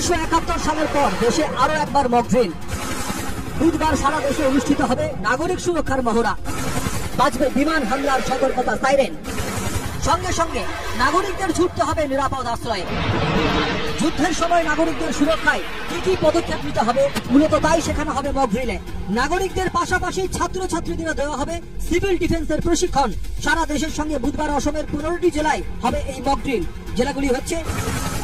1971 সালের পর দেশে আরো একবার মক ড্রিল। বুধবার সারা দেশে অনুষ্ঠিত হবে নাগরিক সুরক্ষার মহড়া। বাজবে বিমান হামলার সতর্কতা সাইরেন। সঙ্গে সঙ্গে নাগরিকদের ছুটতে হবে নিরাপদ আশ্রয়ে। যুদ্ধের সময় নাগরিকদের সুরক্ষায় কি কি পদক্ষেপ নিতে হবে মূলত তাই শেখানো হবে মক ড্রিলে। নাগরিকদের পাশাপাশি ছাত্রছাত্রীদেরও দেওয়া হবে সিভিল ডিফেন্সের প্রশিক্ষণ। সারা দেশের সঙ্গে বুধবার অসমের 15টি জেলায় হবে এই মক ড্রিল। জেলাগুলি হচ্ছে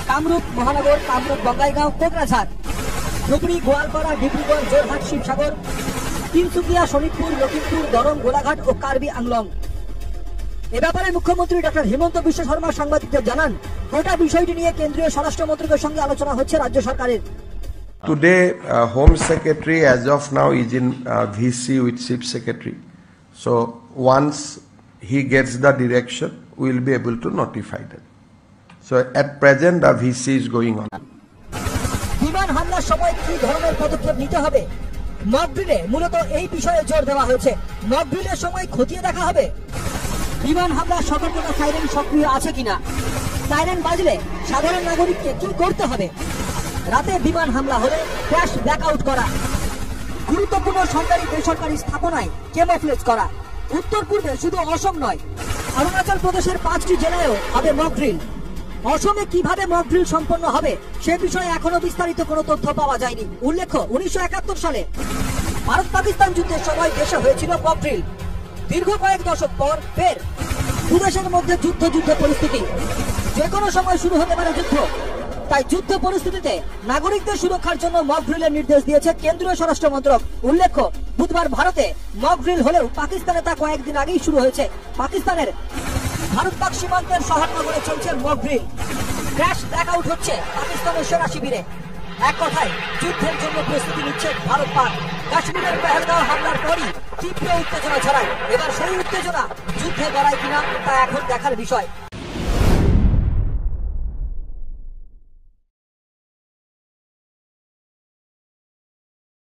কামরূপ মহানগর, কামরূপ বঙ্গাইগাঁও, কোকরাঝাড়, ধুবড়ী, গোয়ালপাড়া, ডিব্রুগড়, যোরহাট, শিবসাগর, তিনসুকিয়া, শোনিতপুর, লখিমপুর, দরং, গোলাঘাট ও কার্বি আংলং। এ ব্যাপারে মুখ্যমন্ত্রী ডক্টর হিমন্ত বিশ্ব শর্মা সাংবাদিকদের জানান, গোটা বিষয়টি নিয়ে কেন্দ্রীয় স্বরাষ্ট্র মন্ত্রকের সঙ্গে আলোচনা হচ্ছে রাজ্য সরকারের। Today, Home Secretary as of now is in VC with Chief Secretary. So once he gets the direction, we will be able to notify them. So at present, the VC is going on. বিমান হামলার সময় কি ধরনের পদক্ষেপ নিতে হবে mock ড্রিলে মূলত এই বিষয়ে জোর দেওয়া হয়েছে। মক ড্রিলের সময় খতিয়ে দেখা হবে বিমান হামলার সতর্কতা সাইরেন সক্রিয় আছে কিনা। সাইরেন বাজলে সাধারণ নাগরিককে কি করতে হবে। রাতে বিমান হামলা হলে ক্র্যাশ ব্ল্যাকআউট করা। গুরুত্বপূর্ণ সরকারি বেসরকারি স্থাপনায় ক্যামোফ্লেজ করা। উত্তর পূর্বে শুধু অসম নয়, অরুণাচল প্রদেশের 5টি জেলায়ও হবে মক ড্রিল। অসমে কিভাবে মক ড্রিল সম্পন্ন হবে সে বিষয়ে এখনো বিস্তারিত কোনো তথ্য পাওয়া যায়নি। উল্লেখ্য, 1971 সালে ভারত পাকিস্তান যুদ্ধের সময় দেশে হয়েছিল মক ড্রিল। দীর্ঘ কয়েক দশক পর ফের দুদেশের মধ্যে যুদ্ধ পরিস্থিতি। যে কোনো সময় শুরু হতে পারে যুদ্ধ। তাই যুদ্ধ পরিস্থিতিতে নাগরিকদের সুরক্ষার জন্য মক ড্রিলের নির্দেশ দিয়েছে কেন্দ্রীয় স্বরাষ্ট্র মন্ত্রক। উল্লেখ্য, বুধবার ভারতে মক ড্রিল হলেও পাকিস্তানে তা কয়েকদিন আগেই শুরু হয়েছে। পাকিস্তানের ভারত পাক সীমান্তের শহরনগরে চলছে মক ড্রিল। ক্র্যাশ ব্ল্যাকআউট হচ্ছে পাকিস্তানের সেনা শিবিরে। এক কথায় যুদ্ধের জন্য প্রস্তুতি নিচ্ছে ভারত পাক। কাশ্মীরের পেহেলগাঁও হামলার পরই তীব্র উত্তেজনা ছড়ায়। এবার সেই উত্তেজনা যুদ্ধে গড়ায় কিনা তা এখন দেখার বিষয়।